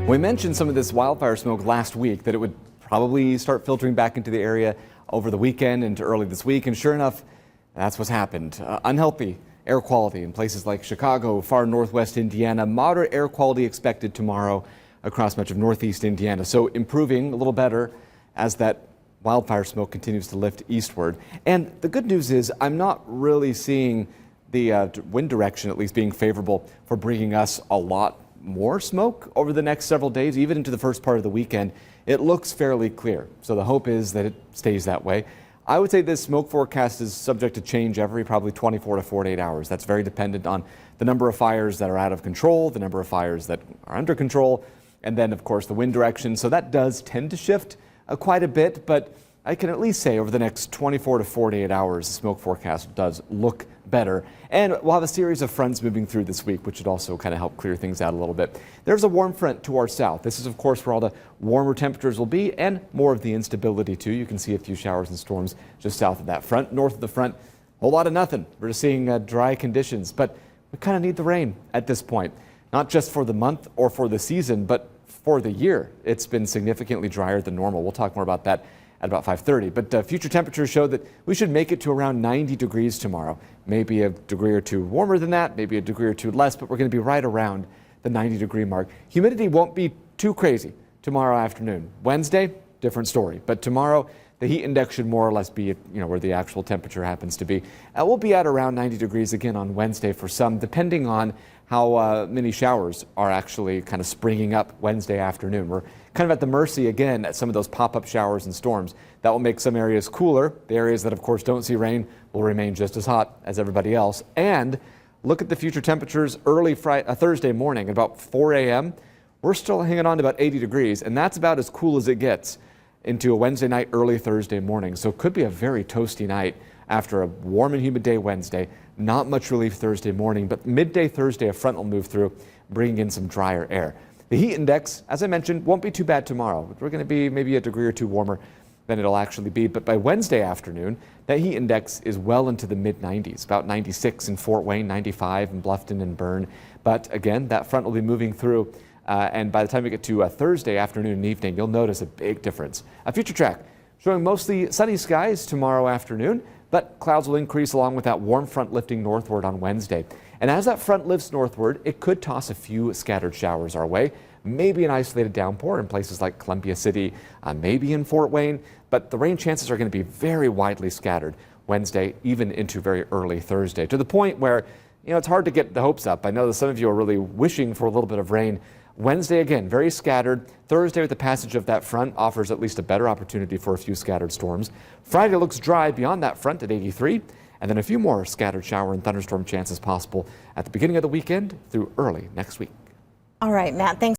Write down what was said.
We mentioned some of this wildfire smoke last week, that it would probably start filtering back into the area over the weekend into early this week. And sure enough, that's what's happened. Unhealthy air quality in places like Chicago, far northwest Indiana. Moderate air quality expected tomorrow across much of northeast Indiana. So improving a little better as that wildfire smoke continues to lift eastward. And the good news is I'm not really seeing the wind direction at least being favorable for bringing us a lot more smoke over the next several days, even into the first part of the weekend. It looks fairly clear. So the hope is that it stays that way. I would say this smoke forecast is subject to change every probably 24 to 48 hours. That's very dependent on the number of fires that are out of control, the number of fires that are under control, and then of course the wind direction. So that does tend to shift quite a bit, but I can at least say over the next 24 to 48 hours, the smoke forecast does look better. And we'll have a series of fronts moving through this week, which should also kind of help clear things out a little bit. There's a warm front to our south. This is, of course, where all the warmer temperatures will be and more of the instability, too. You can see a few showers and storms just south of that front. North of the front, a whole lot of nothing. We're just seeing dry conditions, but we kind of need the rain at this point, not just for the month or for the season, but for the year. It's been significantly drier than normal. We'll talk more about that at about 5:30. But future temperatures show that we should make it to around 90 degrees tomorrow. Maybe a degree or two warmer than that, maybe a degree or two less, but we're going to be right around the 90-degree mark. Humidity won't be too crazy tomorrow afternoon. Wednesday, different story. But tomorrow, the heat index should more or less be, where the actual temperature happens to be. We'll be at around 90 degrees again on Wednesday for some, depending on how many showers are actually kind of springing up Wednesday afternoon. We're kind of at the mercy again at some of those pop-up showers and storms. That will make some areas cooler. The areas that, of course, don't see rain will remain just as hot as everybody else. And look at the future temperatures early Thursday morning, about 4 a.m. We're still hanging on to about 80 degrees, and that's about as cool as it gets into a Wednesday night, early Thursday morning. So it could be a very toasty night after a warm and humid day Wednesday. Not much relief Thursday morning, but midday Thursday, a front will move through, bringing in some drier air. The heat index, as I mentioned, won't be too bad tomorrow. We're going to be maybe a degree or two warmer than it'll actually be. But by Wednesday afternoon, that heat index is well into the mid-90s, about 96 in Fort Wayne, 95 in Bluffton and Bern. But again, that front will be moving through. And by the time we get to Thursday afternoon and evening, you'll notice a big difference. A future track showing mostly sunny skies tomorrow afternoon, but clouds will increase along with that warm front lifting northward on Wednesday. And as that front lifts northward, it could toss a few scattered showers our way, maybe an isolated downpour in places like Columbia City, maybe in Fort Wayne, but the rain chances are going to be very widely scattered Wednesday, even into very early Thursday, to the point where, it's hard to get the hopes up. I know that some of you are really wishing for a little bit of rain. Wednesday, again, very scattered. Thursday, with the passage of that front, offers at least a better opportunity for a few scattered storms. Friday looks dry beyond that front at 83, and then a few more scattered shower and thunderstorm chances possible at the beginning of the weekend through early next week. All right, Matt, thanks.